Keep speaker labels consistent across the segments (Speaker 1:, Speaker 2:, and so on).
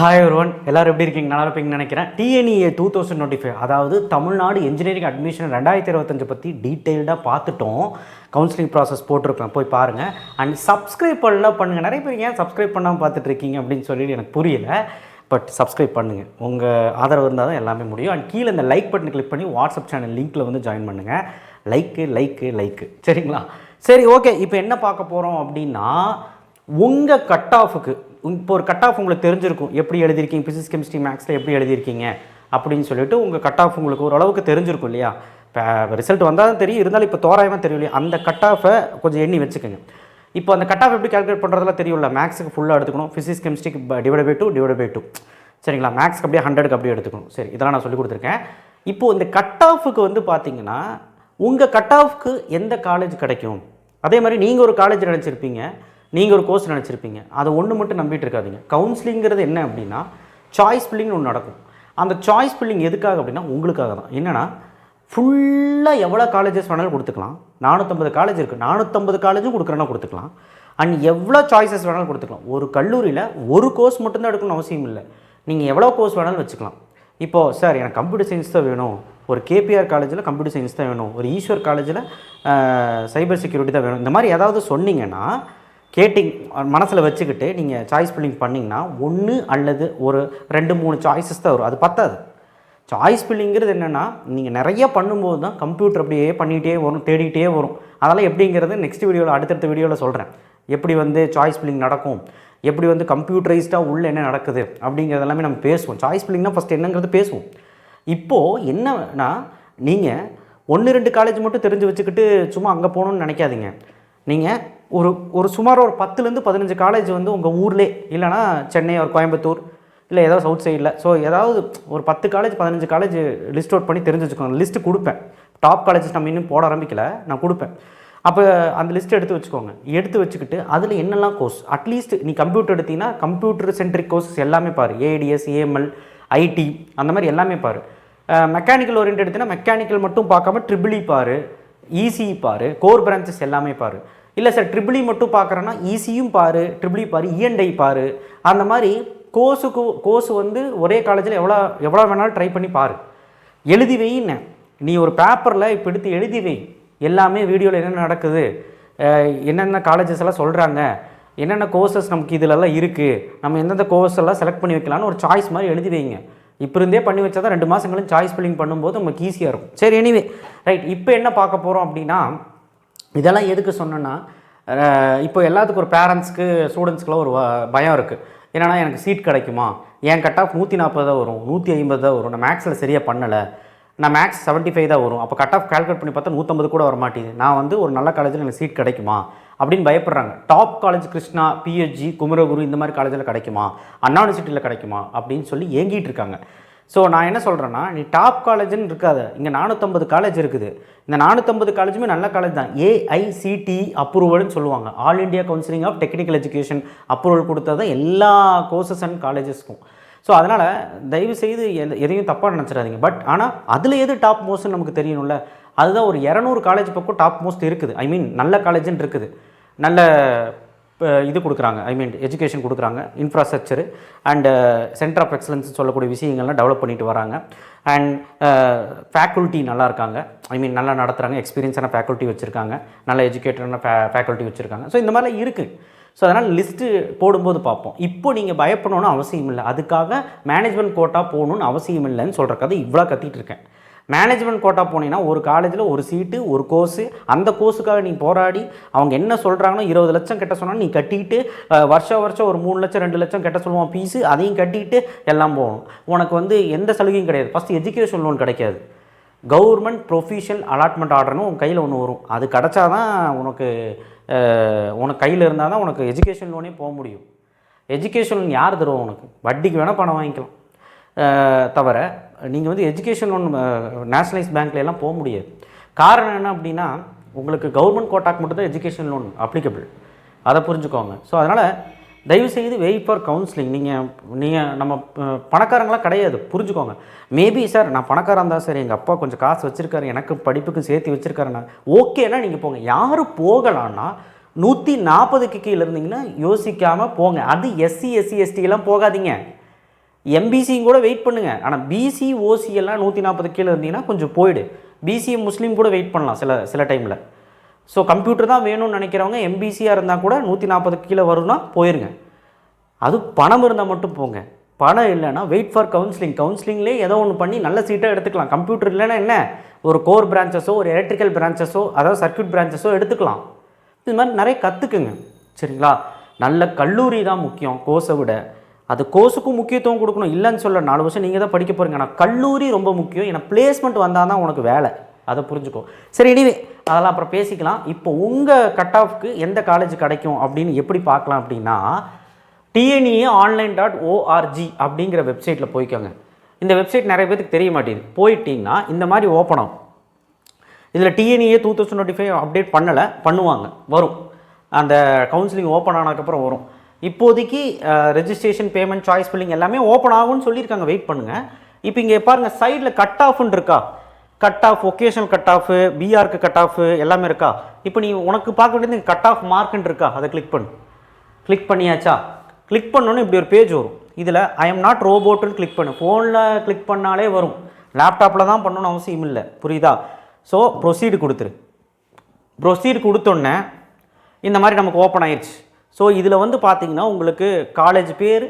Speaker 1: Hi everyone, எல்லாரும் எப்படி இருக்கீங்க? நல்லா இருப்பீங்கன்னு நினைக்கிறேன். டிஎன்இஏ 2025, அதாவது தமிழ்நாடு இன்ஜினியரிங் அட்மிஷன் 2025 பற்றி டீட்டெயில்டாக பார்த்துட்டோம். கவுன்சிலிங் ப்ராசஸ் போட்டிருப்பேன், போய் பாருங்கள். அண்ட் சப்ஸ்கிரைப் பண்ணலாம் பண்ணுங்கள். நிறைய பேர் ஏன் சப்ஸ்கிரைப் பண்ணாமல் பார்த்துட்ருக்கீங்க அப்படின்னு சொல்லிட்டு எனக்கு புரியல. பட் சப்ஸ்கிரைப் பண்ணுங்கள், உங்கள் ஆதரவு இருந்தால் தான் எல்லாமே முடியும். அண்ட் கீழே இந்த லைக் பட்டன் கிளிக் பண்ணி வாட்ஸ்அப் சேனல் லிங்க்கில் வந்து ஜாயின் பண்ணுங்கள். லைக்கு சரிங்களா? சரி, ஓகே. இப்போ என்ன பார்க்க போகிறோம் அப்படின்னா, உங்கள் கட் ஆஃபுக்கு இப்போ ஒரு கட் ஆஃப் உங்களுக்கு தெரிஞ்சிருக்கும். எப்படி எழுதியிருக்கீங்க, ஃபிசிக்ஸ் கெமிஸ்ட்ரி மேக்ஸில் எப்படி எழுதியிருக்கீங்க அப்படின்னு சொல்லிட்டு உங்கள் கட் ஆஃப் உங்களுக்கு ஓரளவுக்கு தெரிஞ்சிருக்கும் இல்லையா? இப்போ ரிசல்ட் வந்தால் தான் தெரியும், இருந்தாலும் இப்போ தோராயமாக தெரியும் இல்லையா? அந்த கட் ஆஃபை கொஞ்சம் எண்ணி வச்சுக்கோங்க. இப்போ அந்த கட் ஆஃப் எப்படி கால்குலேட் பண்ணுறதுலாம் தெரியும்ல. மேக்ஸுக்கு ஃபுல்லாக எடுத்துக்கணும், ஃபிசிக்ஸ் கெமிஸ்ட்ரிக்கு /2 சரிங்களா? மேக்ஸ்க்கு அப்படியே 100க்கு அப்படியே எடுத்துக்கணும். சரி, இதெல்லாம் நான் சொல்லி கொடுத்துருக்கேன். இப்போது இந்த கட் ஆஃபுக்கு வந்து பார்த்தீங்கன்னா, உங்கள் கட் ஆஃப்க்கு எந்த காலேஜ் கிடைக்கும், அதே மாதிரி நீங்கள் ஒரு காலேஜ் நினச்சிருப்பீங்க, நீங்கள் ஒரு கோர்ஸ் நினச்சிருப்பீங்க. அதை ஒன்று மட்டும் நம்பிட்டு இருக்காதிங்க. கவுன்சிலிங்கிறது என்ன அப்படின்னா, சாய்ஸ் ஃபில்லிங்னு ஒன்று நடக்கும். அந்த சாய்ஸ் ஃபில்லிங் எதுக்காக அப்படின்னா உங்களுக்காக தான். என்னென்னா, ஃபுல்லாக எவ்வளோ காலேஜஸ் வேணாலும் கொடுத்துக்கலாம். 450 காலேஜ் இருக்குது, 450 காலேஜும் கொடுக்குறேன்னா கொடுத்துக்கலாம். அண்ட் எவ்வளோ சாய்ஸஸ் வேணாலும் கொடுத்துக்கலாம். ஒரு கல்லூரியில் ஒரு கோர்ஸ் மட்டும்தான் எடுக்கணும்னு அவசியம் இல்லை. நீங்கள் எவ்வளோ கோர்ஸ் வேணாலும் வச்சுக்கலாம். இப்போது சார் எனக்கு கம்ப்யூட்டர் சயின்ஸ் தான் வேணும், ஒரு கேபிஆர் காலேஜில் கம்ப்யூட்டர் சயின்ஸ் தான் வேணும், ஒரு ஈஸ்வர் காலேஜில் சைபர் செக்யூரிட்டி தான் வேணும், இந்த மாதிரி ஏதாவது சொன்னீங்கன்னா, கேட்டிங் மனசில் வச்சுக்கிட்டு நீங்கள் சாய்ஸ் ஃபில்லிங் பண்ணிங்கன்னா 1 அல்லது ஒரு 2-3 சாய்ஸஸ் தான் வரும். அது பத்தாது. சாய்ஸ் ஃபில்லிங்கிறது என்னென்னா, நீங்கள் நிறைய பண்ணும்போது தான் கம்ப்யூட்டர் அப்படியே பண்ணிகிட்டே வரும், தேடிக்கிட்டே வரும். அதெல்லாம் எப்படிங்கிறது நெக்ஸ்ட் வீடியோவில், அடுத்தடுத்த வீடியோவில் சொல்கிறேன். எப்படி வந்து சாய்ஸ் ஃபில்லிங் நடக்கும், எப்படி வந்து கம்ப்யூட்டரைஸ்டாக உள்ள என்ன நடக்குது அப்படிங்கிறது எல்லாமே நம்ம பேசுவோம். சாய்ஸ் ஃபில்லிங்னா ஃபஸ்ட் என்னங்கிறது பேசுவோம். இப்போது என்னன்னா, நீங்கள் 1-2 காலேஜ் மட்டும் தெரிஞ்சு வச்சுக்கிட்டு சும்மா அங்கே போகணுன்னு நினைக்காதீங்க. நீங்கள் ஒரு சுமார் ஒரு 10லேருந்து 15 காலேஜ் வந்து உங்கள் ஊர்லே, இல்லைனா சென்னை ஒரு கோயம்புத்தூர், இல்லை ஏதாவது சவுத் சைடில், ஸோ ஏதாவது ஒரு 10 காலேஜ் 15 காலேஜ் லிஸ்ட் அவுட் பண்ணி தெரிஞ்சு வச்சுக்கோங்க. லிஸ்ட்டு கொடுப்பேன். டாப் காலேஜஸ் நம்ம இன்னும் போட ஆரம்பிக்கல, நான் கொடுப்பேன். அப்போ அந்த லிஸ்ட்டு எடுத்து வச்சுக்கோங்க. எடுத்து வச்சுக்கிட்டு அதில் என்னெல்லாம் கோர்ஸ், அட்லீஸ்ட் நீ கம்ப்யூட்டர் எடுத்தீங்கன்னா கம்ப்யூட்டர் சென்ட்ரிக் கோர்ஸஸ் எல்லாமே பாரு. ஏடிஎஸ், ஏஎம்எல், ஐடி, அந்த மாதிரி எல்லாமே பாரு. மெக்கானிக்கல் ஓரியன்ட் எடுத்தீங்கன்னா மெக்கானிக்கல் மட்டும் பார்க்காம ட்ரிபிள்இ பாரு, இசிஇ பாரு, கோர் பிரான்ச்சஸ் எல்லாமே பாரு. இல்லை சார் ட்ரிபிள்இ மட்டும் பார்க்குறேன்னா இசியும் பாரு, ட்ரிபிள்இ பாரு, இஎன்ஐ பாரு. அந்த மாதிரி கோர்ஸ் வந்து ஒரே காலேஜில் எவ்வளோ வேணாலும் ட்ரை பண்ணி பாரு. எழுதி வைன்னு, நீ ஒரு பேப்பரில் இப்போ எடுத்து எழுதி வை. எல்லாமே வீடியோவில் என்னென்ன நடக்குது, என்னென்ன காலேஜஸ் எல்லாம் சொல்கிறாங்க, என்னென்ன கோர்சஸ் நமக்கு இதிலெல்லாம் இருக்குது, நம்ம எந்தெந்த கோர்ஸ் எல்லாம் செலக்ட் பண்ணி வைக்கலான்னு ஒரு சாய்ஸ் மாதிரி எழுதி வைங்க. இப்போ இருந்தே பண்ணி வச்சா தான் 2 மாதங்களும் சாய்ஸ் ஃபில்லிங் பண்ணும்போது நமக்கு ஈஸியாக இருக்கும். சரி, எனிவே ரைட். இப்போ என்ன பார்க்க போகிறோம் அப்படின்னா, இதெல்லாம் எதுக்கு சொன்னேன்னா, இப்போ எல்லாத்துக்கும் ஒரு பேரண்ட்ஸ்க்கு, ஸ்டூடெண்ட்ஸ்க்குலாம் ஒரு பயம் இருக்குது. என்னென்னா, எனக்கு சீட் கிடைக்குமா, என் கட் ஆஃப் 140 தான் வரும், 150 தான் வரும், நான் மேக்ஸில் சரியாக பண்ணலை, நான் மேக்ஸ் 75 தான் வரும், அப்போ கட் ஆஃப் கால்குலேட் பண்ணி பார்த்தா 150 கூட வர மாட்டேங்குது, நான் வந்து ஒரு நல்ல காலேஜில் எனக்கு சீட் கிடைக்குமா அப்படின்னு பயப்படுறாங்க. Top college Krishna, PHG, Kumaraguru இந்த மாதிரி காலேஜில் கிடைக்குமா, அண்ணா யூனிவர்சிட்டியில் கிடைக்குமா அப்படின்னு சொல்லி ஏங்கிட்டு இருக்காங்க. ஸோ நான் என்ன சொல்கிறேன்னா, நீ டாப் காலேஜுன்னு இருக்காத. இங்கே 450 காலேஜ் இருக்குது. இந்த 450 காலேஜுமே நல்ல காலேஜ் தான். ஏஐசிடி அப்ரூவல்னு சொல்லுவாங்க, all India counselling of technical education approval கொடுத்தது எல்லா கோர்சஸ் அண்ட் காலேஜஸ்க்கும். ஸோ அதனால் தயவுசெய்து எதையும் தப்பாக நினச்சிடாதீங்க. பட் ஆனால் அதில் எது டாப் மோஸ்ட்னு நமக்கு தெரியணும்ல. அதுதான் ஒரு 200 காலேஜ் பக்கம் டாப் மோஸ்ட் இருக்குது. ஐ மீன் நல்ல காலேஜுன்னு இருக்குது, நல்ல இது கொடுக்குறாங்க, ஐ மீன் எஜுகேஷன் கொடுக்குறாங்க, infrastructure and centre of excellence சொல்லக்கூடிய விஷயங்கள்லாம் டெவலப் பண்ணிட்டு வராங்க. அண்ட் ஃபேக்கல்ட்டி நல்லா இருக்காங்க, ஐ மீன் நல்லா நடத்துகிறாங்க, எக்ஸ்பீரியன்ஸான ஃபேக்கல்ட்டி வச்சுருக்காங்க, நல்ல எஜுகேட்டடான ஃபேக்கல்ட்டி வச்சுருக்காங்க. ஸோ இந்த மாதிரிலாம் இருக்குது. ஸோ அதனால் லிஸ்ட்டு போடும்போது பார்ப்போம். இப்போ நீங்கள் பயப்படணும்னு அவசியம் இல்லை, அதுக்காக மேனேஜ்மெண்ட் கோட்டா போகணுன்னு அவசியம் இல்லைன்னு சொல்கிற கதை இவ்வளோ கத்திட்டு இருக்கேன். மேனேஜ்மெண்ட் கோட்டா போனீங்கன்னா ஒரு காலேஜில் ஒரு சீட்டு, ஒரு கோர்ஸு, அந்த கோர்ஸுக்காக நீ போராடி அவங்க என்ன சொல்கிறாங்கன்னா 20 லட்சம் கட்ட சொன்னால் நீ கட்டிட்டு வருஷம் ஒரு 3 லட்சம் 2 லட்சம் கட்ட சொல்லுவான் ஃபீஸு, அதையும் கட்டிட்டு எல்லாம் போகணும். உனக்கு வந்து எந்த சலுகையும் கிடையாது. ஃபஸ்ட்டு எஜுகேஷன் லோன் கிடைக்காது. கவர்மெண்ட் ப்ரொஃபஷனல் அலாட்மெண்ட் ஆர்டர்னு உன் கையில் ஒன்று வரும். அது கிடச்சாதான் உனக்கு கையில் இருந்தால் தான் உனக்கு எஜுகேஷன் லோனே போக முடியும். எஜுகேஷன் லோன் யார் தருவோம்? உனக்கு வட்டிக்கு வேணால் பணம் வாங்கிக்கலாம், தவிர நீங்கள் வந்து எஜுகேஷன் லோன் நேஷ்னலைஸ் பேங்க்லாம் போக முடியாது. காரணம் என்ன அப்படின்னா, உங்களுக்கு கவர்மெண்ட் கோட்டாக்கு மட்டும்தான் எஜுகேஷன் லோன் அப்ளிகபிள், அதை புரிஞ்சுக்கோங்க. ஸோ அதனால் தயவுசெய்து வெயிட் ஃபார் கவுன்சிலிங். நீங்கள் நம்ம பணக்காரங்களாம் கிடையாது, புரிஞ்சுக்கோங்க. மேபி சார் நான் பணக்காரன் இருந்தால் சார், எங்கள் அப்பா கொஞ்சம் காசு வச்சுருக்காரு, எனக்கு படிப்புக்கு சேர்த்து வச்சுருக்காருண்ணா, ஓகேனா நீங்கள் போங்க. யார் போகலான்னா 140க்கு கீழே இருந்தீங்கன்னா யோசிக்காமல் போங்க. அது எஸ்சி எஸ்டி எஸ்டிலாம் போகாதீங்க. எம்பிசியும் கூட வெயிட் பண்ணுங்கள். ஆனால் பிசி ஓசி எல்லாம் 140 கீழே இருந்தீங்கன்னா கொஞ்சம் போயிடு. பிசிஏ முஸ்லீம் கூட வெயிட் பண்ணலாம் சில டைமில். ஸோ கம்ப்யூட்டர் தான் வேணும்னு நினைக்கிறவங்க எம்பிசியாக இருந்தால் கூட 140 கீழே வரும்னா போயிருங்க. அது பணம் இருந்தால் மட்டும் போங்க. பணம் இல்லைன்னா வெயிட் ஃபார் கவுன்சிலிங்லேயே ஏதோ ஒன்று பண்ணி நல்ல சீட்டாக எடுத்துக்கலாம். கம்ப்யூட்டர் இல்லைன்னா என்ன, ஒரு கோர் பிரான்ச்சஸோ ஒரு எலக்ட்ரிக்கல் பிரான்ச்சஸோ அதாவது சர்க்யூட் பிரான்ச்சஸோ எடுத்துக்கலாம். இது மாதிரி நிறைய கற்றுக்குங்க. சரிங்களா? நல்ல கல்லூரி தான் முக்கியம் கோர்ஸை விட. அது கோர்ஸுக்கும் முக்கியத்துவம் கொடுக்கணும், இல்லைன்னு சொல்ல. 4 வருஷம் நீங்கள் தான் படிக்க போகிறீங்க. ஆனால் கல்லூரி ரொம்ப முக்கியம். ஏன்னா பிளேஸ்மெண்ட் வந்தால் தான் உனக்கு வேலை. அதை புரிஞ்சுக்கோ. சரி, எனிவே அதெல்லாம் அப்புறம் பேசிக்கலாம். இப்போ உங்கள் கட் ஆஃப்க்கு எந்த காலேஜ் கிடைக்கும் அப்படின்னு எப்படி பார்க்கலாம் அப்படின்னா, tne.online.org அப்படிங்கிற வெப்சைட்டில் போய்க்கோங்க. இந்த வெப்சைட் நிறைய பேருக்கு தெரிய மாட்டேங்குது. போயிட்டீங்கன்னா இந்த மாதிரி ஓப்பன் ஆகும். இதில் TNEA 2025 அப்டேட் பண்ணுவாங்க, வரும். அந்த கவுன்சிலிங் ஓப்பன் ஆனதுக்கப்புறம் வரும். இப்போதைக்கு ரெஜிஸ்ட்ரேஷன், பேமெண்ட், சாய்ஸ் ஃபில்லிங் எல்லாமே ஓப்பன் ஆகும்னு சொல்லியிருக்காங்க. வெயிட் பண்ணுங்கள். இப்போ இங்கே பாருங்கள், சைடில் கட் ஆஃப்னு இருக்கா, cut off, occasional cut off, பிஆருக்கு கட் ஆஃப் எல்லாமே இருக்கா. இப்போ நீ உனக்கு பார்க்க வேண்டியது கட் ஆஃப் மார்க்குன்னு இருக்கா, அதை கிளிக் பண்ணு. கிளிக் பண்ணியாச்சா? கிளிக் பண்ணோன்னு இப்படி ஒரு பேஜ் வரும். இதில் ஐ எம் நாட் ரோபோட்டுன்னு கிளிக் பண்ணு. ஃபோனில் கிளிக் பண்ணாலே வரும், லேப்டாப்பில் தான் பண்ணணும்னு அவசியம் இல்லை. புரியுதா? ஸோ ப்ரொசீடு கொடுத்துரு. ப்ரொசீடு கொடுத்தோன்னே இந்த மாதிரி நமக்கு ஓப்பன் ஆயிடுச்சு. ஸோ இதில் வந்து பார்த்தீங்கன்னா உங்களுக்கு காலேஜ் பேர்,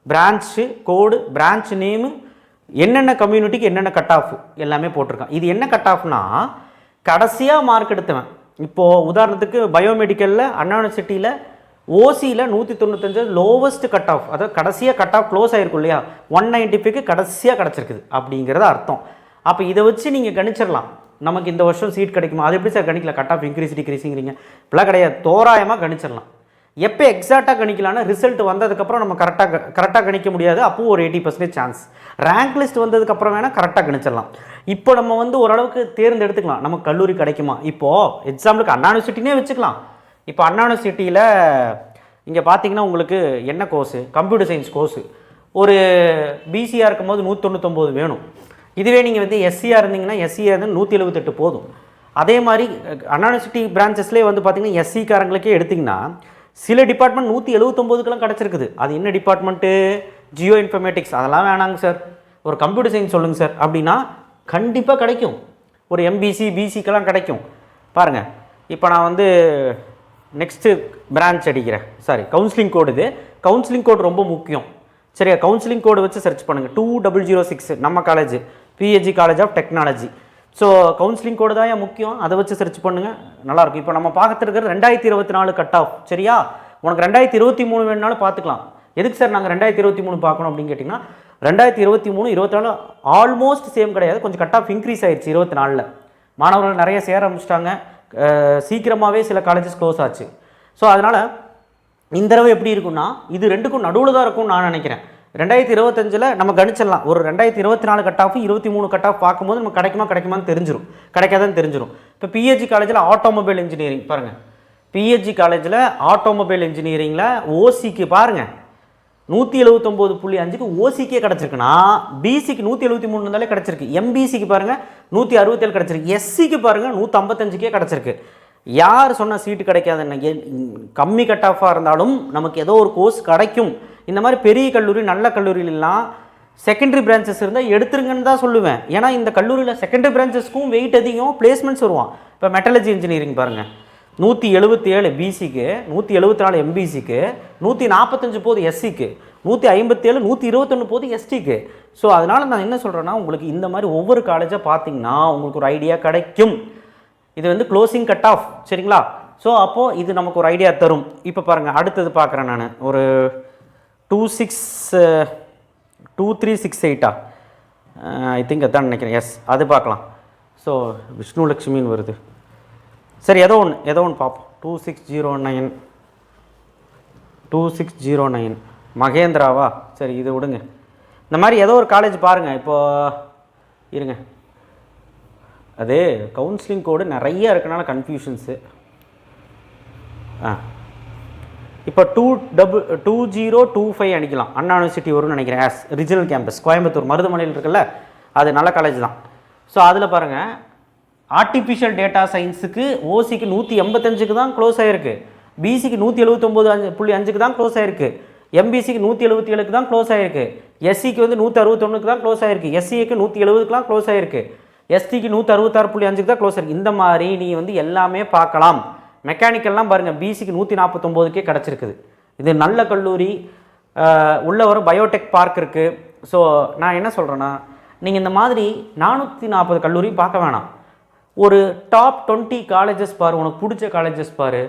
Speaker 1: பிரான்ச்சு கோடு, பிரான்ச் நேமு, என்னென்ன கம்யூனிட்டிக்கு என்னென்ன கட் ஆஃப் எல்லாமே போட்டிருக்கான். இது என்ன கட் ஆஃப்னா, கடைசியாக மார்க் எடுத்தவன். இப்போது உதாரணத்துக்கு பயோமெடிக்கலில் அண்ணா யூனிவர்சிட்டியில் ஓசியில் 195 லோவஸ்ட் கட் ஆஃப், அதாவது கடைசியாக கட் ஆஃப் க்ளோஸ் ஆகிருக்கும் இல்லையா, 195க்கு கடைசியாக கிடச்சிருக்குது அப்படிங்கிறது அர்த்தம். அப்போ இதை வச்சு நீங்கள் கணிச்சிடலாம், நமக்கு இந்த வருஷம் சீட் கிடைக்குமா. அது எப்படி சார் கணிக்கல, கட் ஆஃப் இன்க்ரீஸ் டிக்ரீஸிங்கிறீங்க, இப்போலாம் கிடையாது. தோராயமாக கணிச்சிடலாம். எப்போ எக்ஸாக்டாக கணிக்கலாம்னா, ரிசல்ட் வந்ததுக்கப்புறம் நம்ம கரெக்டாக கணிக்க முடியாது. அப்போது ஒரு 80% சான்ஸ். ரேங்க் லிஸ்ட் வந்ததுக்கப்புறம் வேணால் கரெக்டாக கணிச்சிடலாம். இப்போ நம்ம வந்து ஓரளவுக்கு தேர்ந்தெடுத்துக்கலாம் நமக்கு கல்லூரி கிடைக்குமா. இப்போது எக்ஸாம்பிளுக்கு அண்ணா யூனிவர்சிட்டினே வச்சுக்கலாம். இப்போ அண்ணா யூனிவர்சிட்டியில் இங்கே பார்த்தீங்கன்னா உங்களுக்கு என்ன கோர்ஸு, கம்ப்யூட்டர் சயின்ஸ் கோர்ஸு. ஒரு பிசியாக இருக்கும்போது 199 வேணும். இதுவே நீங்கள் வந்து எஸ்சியாக இருந்தீங்கன்னா எஸ்சியாக இருந்து 178 போதும். அதே மாதிரி அண்ணா யூனிவர்சிட்டி பிரான்ச்சஸ்லேயே வந்து பார்த்தீங்கன்னா எஸ்சிக்காரங்களுக்கே எடுத்திங்கன்னா சில டிபார்ட்மெண்ட் 179க்கெலாம் கிடச்சிருக்குது. அது என்ன டிபார்ட்மெண்ட்டு, ஜியோ இன்ஃபர்மேட்டிக்ஸ். அதெல்லாம் வேணாங்க சார், ஒரு கம்ப்யூட்டர் சயின்ஸ் சொல்லுங்கள் சார் அப்படின்னா கண்டிப்பாக கிடைக்கும். ஒரு எம்பிசி பிசிக்கெல்லாம் கிடைக்கும். பாருங்கள், இப்போ நான் வந்து நெக்ஸ்ட்டு பிரான்ச் அடிக்கிறேன். சாரி, கவுன்சிலிங் கோடு. இது கவுன்சிலிங் கோடு ரொம்ப முக்கியம். சரியா? கவுன்சிலிங் கோடு வச்சு சர்ச் பண்ணுங்கள். 2006 நம்ம college, PHC college of technology. So counselling code தான் ஏன் முக்கியம், அதை வச்சு சர்ச் பண்ணுங்கள், நல்லாயிருக்கும். இப்போ நம்ம பார்த்துட்டு இருக்கிறது 2024 கட் ஆஃப். சரியா? உனக்கு 2023 வேணுனாலும் பார்த்துக்கலாம். எதுக்கு சார் நாங்கள் 2023 பார்க்கணும் அப்படின்னு கேட்டிங்கன்னா, 2023 24 ஆல்மோஸ்ட் சேம் கிடையாது, கொஞ்சம் கட் ஆஃப் இன்க்ரீஸ் ஆயிடுச்சு. 24 மாணவர்கள் நிறைய சேர ஆரம்பிச்சிட்டாங்க. சீக்கிரமாகவே சில காலேஜஸ் க்ளோஸ் ஆச்சு. ஸோ அதனால் இந்த தடவை எப்படி இருக்குன்னா, இது ரெண்டுக்கும் நடுவில் தான் இருக்கும்னு நான் நினைக்கிறேன். 2025 நம்ம கணிச்சிடலாம். ஒரு 2024 கட் ஆஃப் 23 கட் ஆஃப் பார்க்கும்போது நம்ம கிடைக்குமான்னு தெரிஞ்சிடும், கிடைக்காதுன்னு தெரிஞ்சிடும். இப்போ பிஹெச்சி காலேஜில் ஆட்டோமொபைல் இன்ஜினியரிங் பாருங்கள். பிஹெச்சி காலேஜில் ஆட்டோமொபைல் இன்ஜினியரிங்கில் ஓசிக்கு பாருங்கள் 179.5க்கு ஓசிக்கே கிடச்சிருக்குன்னா, பிசிக்கு 173 இருந்தாலே கிடச்சிருக்கு. எம்பிசிக்கு பாருங்கள் 167 கிடச்சிருக்கு. எஸ்சிக்கு பாருங்கள் 155க்கே கிடச்சிருக்கு. யார் சொன்னால் சீட்டு கிடைக்காதுன்னு, கம்மி கட் ஆஃபாக இருந்தாலும் நமக்கு ஏதோ ஒரு கோர்ஸ் கிடைக்கும். இந்த மாதிரி பெரிய கல்லூரி, நல்ல கல்லூரியிலாம் செகண்டரி பிரான்ச்சஸ் இருந்தால் எடுத்துருங்கன்னு தான் சொல்லுவேன். ஏன்னா இந்த கல்லூரியில் செகண்டரி பிரான்ச்சஸ்க்கும் வெயிட் அதிகம், பிளேஸ்மெண்ட்ஸ் வருவான். இப்போ மெட்டலர்ஜி இன்ஜினியரிங் பாருங்கள், 177 பிசிக்கு, 174 எம்பிசிக்கு, 145 போது எஸ்சிக்கு, 157 121 போது எஸ்டிக்கு. ஸோ அதனால் நான் என்ன சொல்கிறேன்னா, உங்களுக்கு இந்த மாதிரி ஒவ்வொரு காலேஜாக பார்த்தீங்கன்னா உங்களுக்கு ஒரு ஐடியா கிடைக்கும். இது வந்து க்ளோசிங் கட் ஆஃப். சரிங்களா? ஸோ அப்போது இது நமக்கு ஒரு ஐடியா தரும். இப்போ பாருங்கள், அடுத்தது பார்க்குறேன் நான், ஒரு 2368 ஐ திங்க் அதான் நினைக்கிறேன். எஸ், அது பார்க்கலாம். ஸோ விஷ்ணு லக்ஷ்மின்னு வருது. சரி, ஏதோ ஒன்று பார்ப்போம். 2609 மகேந்திராவா? சரி, இது விடுங்க. இந்த மாதிரி ஏதோ ஒரு காலேஜ் பாருங்கள். இப்போது இருங்க, அது கவுன்சிலிங் கோடு நிறைய இருக்கனால கன்ஃபியூஷன்ஸு. இப்போ 2025 அடிக்கலாம். அண்ணா யூனிவர்சிட்டி வரும்னு நினைக்கிறேன். ஆஸ் ரிஜினல் கேம்பஸ் கோயம்புத்தூர் மருதமலையில் இருக்குல்ல, அது நல்ல காலேஜ் தான். ஸோ அதில் பாருங்கள், ஆர்டிஃபிஷியல் டேட்டா சயின்ஸுக்கு ஓசிக்கு 185க்கு தான் க்ளோஸ் ஆகிருக்கு, பிசிக்கு 179.5க்கு தான் க்ளோஸ் ஆகிருக்கு, எம்பிசிக்கு 177க்கு தான் க்ளோஸ் ஆகிருக்கு, எஸ்சிக்கு வந்து 161க்கு தான் க்ளோஸ் ஆகிருக்கு, எஸ்சிக்கு 170க்குலாம் க்ளோஸ் ஆகிருக்கு, எஸ்டிக்கு 166.5க்கு தான் க்ளோஸ் ஆகிருக்கு. இந்த மாதிரி நீ வந்து எல்லாமே பார்க்கலாம். மெக்கானிக்கல்லாம் பாருங்கள், பிசிக்கு 149க்கே கிடச்சிருக்குது. இது நல்ல கல்லூரி, உள்ள ஒரு பயோடெக் பார்க் இருக்குது. ஸோ நான் என்ன சொல்கிறேன்னா, நீங்கள் இந்த மாதிரி 440 கல்லூரி பார்க்க வேணாம். ஒரு டாப் 20 காலேஜஸ் பாரு, உனக்கு பிடிச்ச காலேஜஸ் பாரு,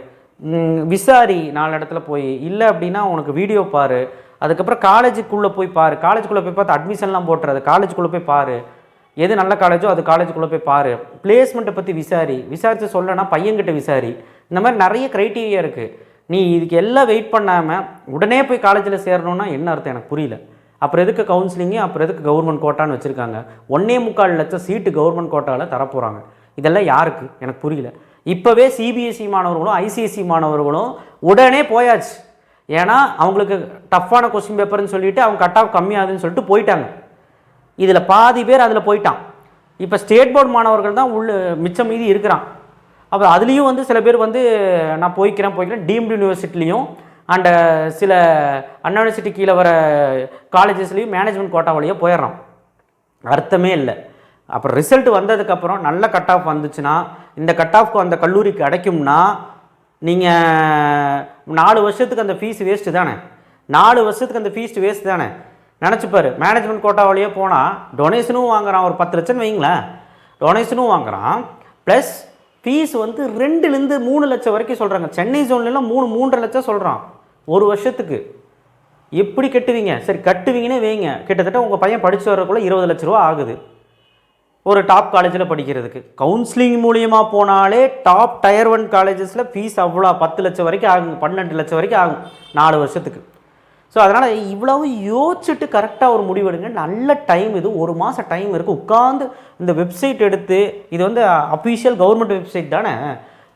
Speaker 1: விசாரி 4 இடத்துல போய். இல்லை அப்படின்னா உனக்கு வீடியோ பாரு, அதுக்கப்புறம் காலேஜுக்குள்ளே போய் பாரு, காலேஜுக்குள்ளே போய் பார்த்து அட்மிஷன்லாம் போட்டுறது, காலேஜுக்குள்ளே போய் பாரு, எது நல்ல காலேஜோ அது காலேஜுக்குள்ளே போய் பாரு, பிளேஸ்மெண்ட்டை பற்றி விசாரித்து சொல்லனா பையன்கிட்ட விசாரி. இந்த மாதிரி நிறைய க்ரைட்டீரியா இருக்குது. நீ இதுக்கு எல்லாம் வெயிட் பண்ணாமல் உடனே போய் காலேஜில் சேரணுன்னா என்ன அர்த்தம் எனக்கு புரியல. அப்புறம் எதுக்கு கவுன்சிலிங்கு, அப்புறம் எதுக்கு கவர்மெண்ட் கோட்டான்னு வச்சுருக்காங்க. 1.25 லட்சம் சீட்டு கவர்மெண்ட் கோட்டாவில் தரப்போகிறாங்க. இதெல்லாம் யாருக்கு எனக்கு புரியல. இப்போவே சிபிஎஸ்சி மாணவர்களும் ஐசிஎஸ்சி மாணவர்களும் உடனே போயாச்சு. ஏன்னா அவங்களுக்கு டஃப்பான கொஸ்டின் பேப்பர்னு சொல்லிவிட்டு அவங்க கட் ஆஃப் கம்மியாகுதுன்னு சொல்லிட்டு போயிட்டாங்க. இதில் பாதி பேர் அதில் போயிட்டான். இப்போ ஸ்டேட் போர்டு மாணவர்கள் தான் மிச்சம் மீதி இருக்கிறான். அப்புறம் அதுலேயும் வந்து சில பேர் வந்து நான் போய்க்கிறேன் டீம்டு யூனிவர்சிட்டிலையும் அண்ட் சில அண்ணா யூனிவர்சிட்டி கீழே வர காலேஜஸ்லேயும் மேனேஜ்மெண்ட் கோட்டா வழியாக போயிடுறான். அர்த்தமே இல்லை. அப்புறம் ரிசல்ட் வந்ததுக்கப்புறம் நல்ல கட் ஆஃப் வந்துச்சுன்னா, இந்த கட் ஆஃப்க்கு அந்த கல்லூரிக்கு கிடைக்கும்னா நீங்கள் 4 வருஷத்துக்கு அந்த ஃபீஸ் வேஸ்ட்டு தானே. 4 வருஷத்துக்கு அந்த ஃபீஸ் வேஸ்ட் தானே. நினச்சிப்பார், மேனேஜ்மெண்ட் கோட்டா வழியாக போனால் டொனேஷனும் வாங்குறான். ஒரு 10 லட்சம் வைங்களேன், டொனேஷனும் வாங்குறான், ப்ளஸ் ஃபீஸ் வந்து 2லேருந்து 3 லட்சம் வரைக்கும் சொல்கிறாங்க. சென்னை ஜோன்லாம் 3-3.5 லட்சம் சொல்கிறான் ஒரு வருஷத்துக்கு. எப்படி கட்டுவீங்க? சரி கட்டுவீங்கன்னே வைங்க, கிட்டத்தட்ட உங்கள் பையன் படித்து வர்றதுக்குள்ளே 20 லட்ச ரூபா ஆகுது ஒரு டாப் காலேஜில் படிக்கிறதுக்கு. கவுன்சிலிங் மூலியமாக போனாலே டாப் டயர் 1 காலேஜஸில் ஃபீஸ் அவ்வளோ 10 லட்சம் வரைக்கும் ஆகும், 12 லட்சம் வரைக்கும் ஆகும் 4 வருஷத்துக்கு. ஸோ அதனால் இவ்வளவு யோசிச்சுட்டு கரெக்டாக ஒரு முடிவெடுங்க. நல்ல டைம் இது, 1 மாதம் டைம் இருக்குது. உட்காந்து இந்த வெப்சைட் எடுத்து, இது வந்து அஃபிஷியல் கவர்மெண்ட் வெப்சைட் தானே,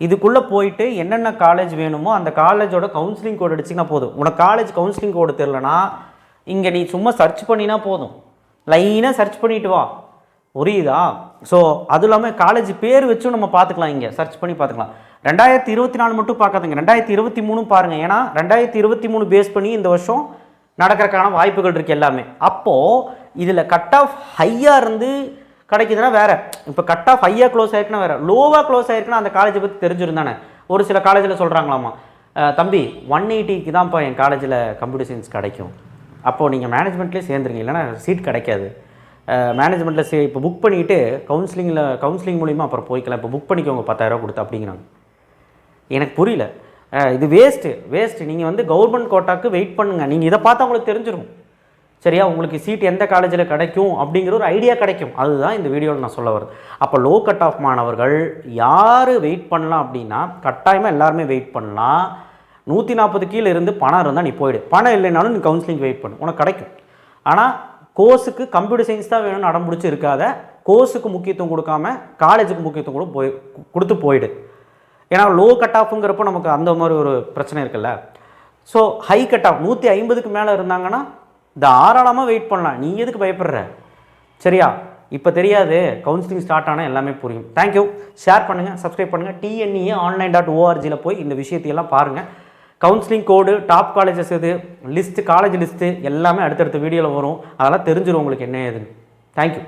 Speaker 1: இதுக்குள்ளே போயிட்டு என்னென்ன காலேஜ் வேணுமோ அந்த காலேஜோட கவுன்சிலிங் கோடு அடிச்சிங்கன்னா போதும். உனக்கு காலேஜ் கவுன்சிலிங் கோடு தெரிலனா இங்கே நீ சும்மா சர்ச் பண்ணினா போதும், லைனாக சர்ச் பண்ணிட்டு வா, புரியுதா? ஸோ அதுவும் இல்லாமல் காலேஜ் பேர் வச்சும் நம்ம பார்த்துக்கலாம், இங்கே சர்ச் பண்ணி பார்த்துக்கலாம். 2024 மட்டும் பார்க்காதுங்க, 2023 பாருங்கள். ஏன்னா 2023 பேஸ் பண்ணி இந்த வருஷம் நடக்கிறதுக்கான வாய்ப்புகள் இருக்குது எல்லாமே. அப்போது இதில் கட் ஆஃப் ஹையாக இருந்து கிடைக்குதுன்னா வேறு, இப்போ கட் ஆஃப் ஹையாக க்ளோஸ் ஆகிருக்குன்னா வேறு, லோவாக க்ளோஸ் ஆகிருக்குன்னா அந்த காலேஜை பற்றி தெரிஞ்சிருந்தானே. ஒரு சில காலேஜில் சொல்கிறாங்களாமா, தம்பி 180க்கு தான்ப்பா என் காலேஜில் கம்ப்யூட்டர் சயின்ஸ் கிடைக்கும், அப்போது நீங்கள் மேனேஜ்மெண்ட்லேயே சேர்ந்துருங்க, இல்லைனா சீட் கிடைக்காது. மேனேஜ்மெண்ட்டில் இப்போ புக் பண்ணிவிட்டு கவுன்சிலிங் மூலிமா அப்புறம் போய்க்கலாம், இப்போ புக் பண்ணிக்கோங்க 10,000 ரூபா கொடுத்து அப்படிங்கிறாங்க. எனக்கு புரியல, இது வேஸ்ட்டு. நீங்கள் வந்து கவர்மெண்ட் கோட்டாக்கு வெயிட் பண்ணுங்கள். நீங்கள் இதை பார்த்தா உங்களுக்கு தெரிஞ்சிடும், சரியா? உங்களுக்கு சீட் எந்த காலேஜில் கிடைக்கும் அப்படிங்கிற ஒரு ஐடியா கிடைக்கும். அதுதான் இந்த வீடியோவில் நான் சொல்ல வருது. அப்போ லோ கட் ஆஃப் மாணவர்கள் யார் வெயிட் பண்ணலாம் அப்படின்னா, கட்டாயமாக எல்லாருமே வெயிட் பண்ணலாம். 140 கீழே இருந்து பணம் இருந்தால் நீ போயிடு, பணம் இல்லைனாலும் நீ கவுன்சிலிங் வெயிட் பண்ணு, உனக்கு கிடைக்கும். ஆனால் கோர்ஸுக்கு கம்ப்யூட்டர் சயின்ஸ் தான் வேணும்னு அடம்பிடிச்சி இருக்காத, கோர்ஸுக்கு முக்கியத்துவம் கொடுக்காம காலேஜுக்கு முக்கியத்துவம் கூட கொடுத்து போயிடு. ஏன்னா லோ கட் ஆஃபுங்கிறப்போ நமக்கு அந்த மாதிரி ஒரு பிரச்சனை இருக்குல்ல. ஸோ ஹை கட் ஆஃப் 150க்கு மேலே இருந்தாங்கன்னா தாராளமாக வெயிட் பண்ணலாம். நீ எதுக்கு பயப்படுற? சரியா? இப்போ தெரியாது, கவுன்சிலிங் ஸ்டார்ட் ஆனால் எல்லாமே புரியும். தேங்க்யூ. ஷேர் பண்ணுங்கள், சப்ஸ்கிரைப் பண்ணுங்கள். TNEA.online.org இந்த போய் இந்த விஷயத்தையெல்லாம் பாருங்கள். கவுன்சிலிங் கோடு, டாப் காலேஜஸ் இது லிஸ்ட்டு, காலேஜ் லிஸ்ட்டு எல்லாமே அடுத்தடுத்த வீடியோவில் வரும். அதெல்லாம் தெரிஞ்சிடும் உங்களுக்கு என்ன ஏதுன்னு. தேங்க்யூ.